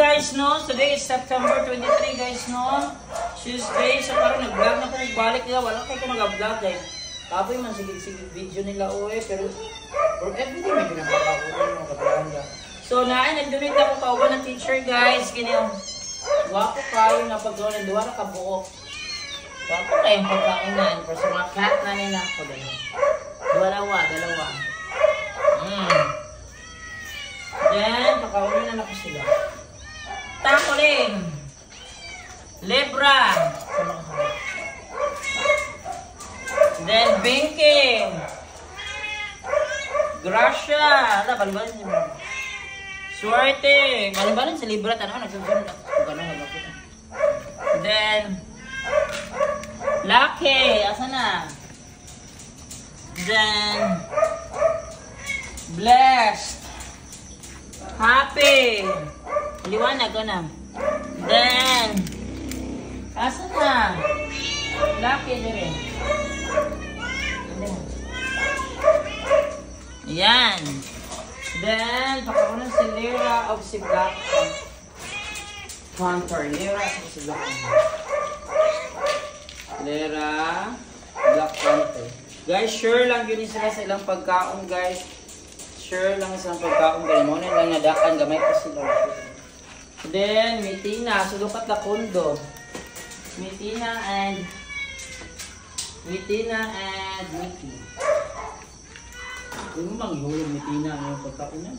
guys, no? Today is September 23 guys, no? Tuesday. So parang nag-vlog na ko. Nagbalik nila. Wala kayo ko nag-vlog guys. Tapoy man sigit-sigit video nila pero for everyday may pinapakakunan mo kapalanga. So nandunit ako kauban ng teacher guys. Ganyan. Wapo kayo na paggawa ng duwa na kabuok. Wapo kayong pagkaunan. Pero sa mga cat na nila ako ganyan. Dalawa. Then, pakaunan na ako sila. Takoling. Libra. Then, Binking. Gracia. Ala, balibalin si Libra. Suerte. Balibalin si Libra. Tanong, nagsusunod ako. Then, Lucky. Asa na? Then, Blessed. Happy. Liwanag ko na. Then, asa na? Lucky na rin. Yan. Then, pakakunan si Lyra of si Black Panther. Lyra of si Black Panther. Lyra, Black Panther. Guys, sure lang yun sila sa ilang pagkaon, guys. Sure lang sa pagkaon, guys. Muna lang nadaan, gamay pa sila. Then, Mitina. Sulukat na kundo. Mitina and Mickey. Kung mo bang ihulog Mitina ang pagkaon yan?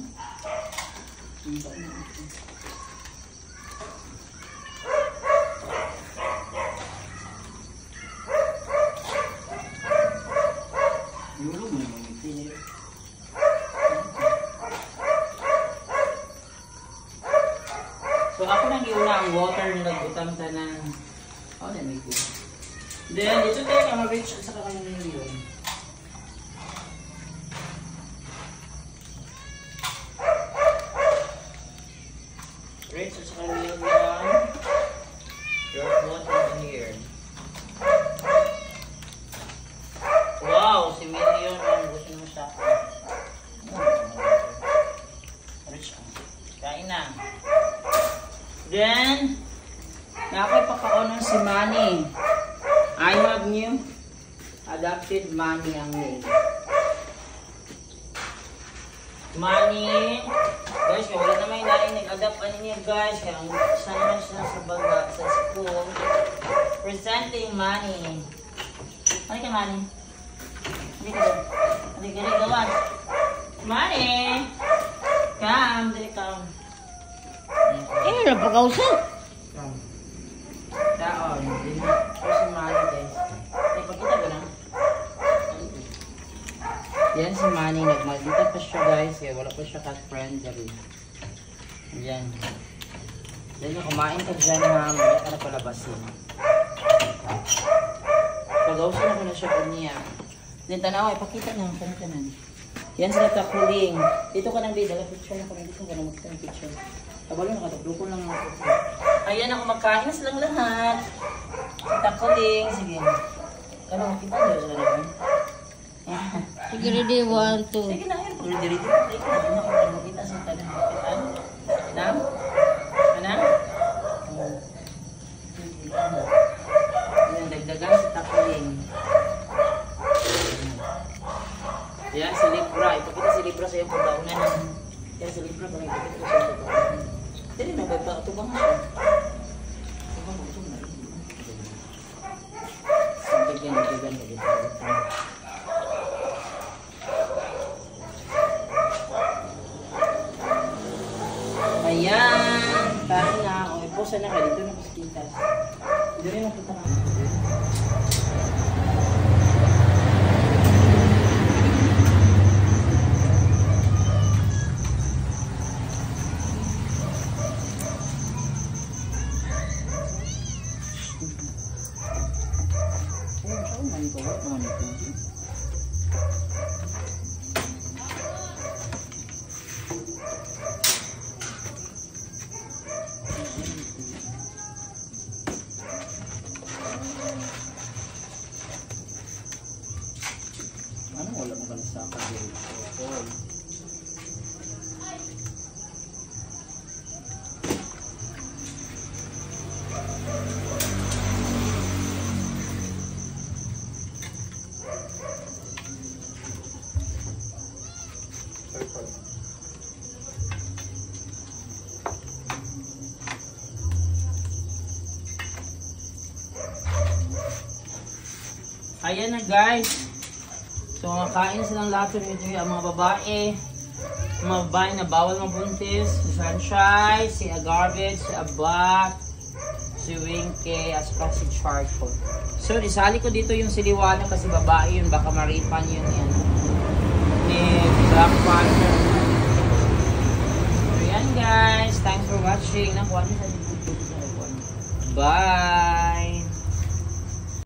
Ihulog mo yung Mitina. So ako nang iuna ang water na nagutang sa ng Mickey. Then, dito tayo ka ma-reach sa kakanin yun. Reach sa kakanin yun. There's water in here. Wow! Si Million ang gusto mo siya. Reach. Kain na. Then, nakapagpakaon ng si Manny. I have new adopted Manny ang name. Manny. Guys, kaya wala naman yung nag-adapt ano niya guys. Kaya isa naman siya sa baga sa school. Presenting Manny. Ano ka Manny? Hindi ka doon. Hindi ka rin gawan. Manny! Come, dali come. Ano na pag-ausap? Come. Daon. Ito si Manny guys. Ipagkita ko na. Yan si Manny. Nagmaldita pa siya guys. Kaya wala pa siya cat-friendly. Yan. Then kumain ka dyan ha. May ka na palabasin. Pag-ausap na ko na siya po niya. Then tanaw, ipakita na. Kanan. Yan sila takuling. Dito ka nang bida. Picture na ko na. Dito ka na mag-picture. Tabalo na katapluko lang ako. Ayan ako magkain na silang lahat. Takuling. Sige. Ano makita nyo sila naman? Sige, ready, 1, 2. Sige na yan. Ready. Sige na. Ano ako makita sa talang kapitan? Nam? Ano? Ayan, dagdagan si takuling. Ayan, si Libra. Ipakita si Libra sa iyong pagkaunan. Ayan, si Libra. Ipakita ko sa iyong pagkaunan. Hindi na, tubang na siya. Tubang na siya. Dagdagan. Ayan. Tahan na. O, iposa na ka. Dito na paskitas. Dito rin napunta ka. Wala mo kanisa ka dito. ayan na guys. So, makain silang lahat ito yung mga babae. Mga babae na bawal mabuntis. Si Sunshine, si Agarbage, si Abat, si Winky, at saka si Charcoal. So, isali ko dito yung siliwana kasi babae yun. Baka maripan yun yan. Ni Black Panther. So, yan guys. Thanks for watching. Nakuha niyo sa Bye!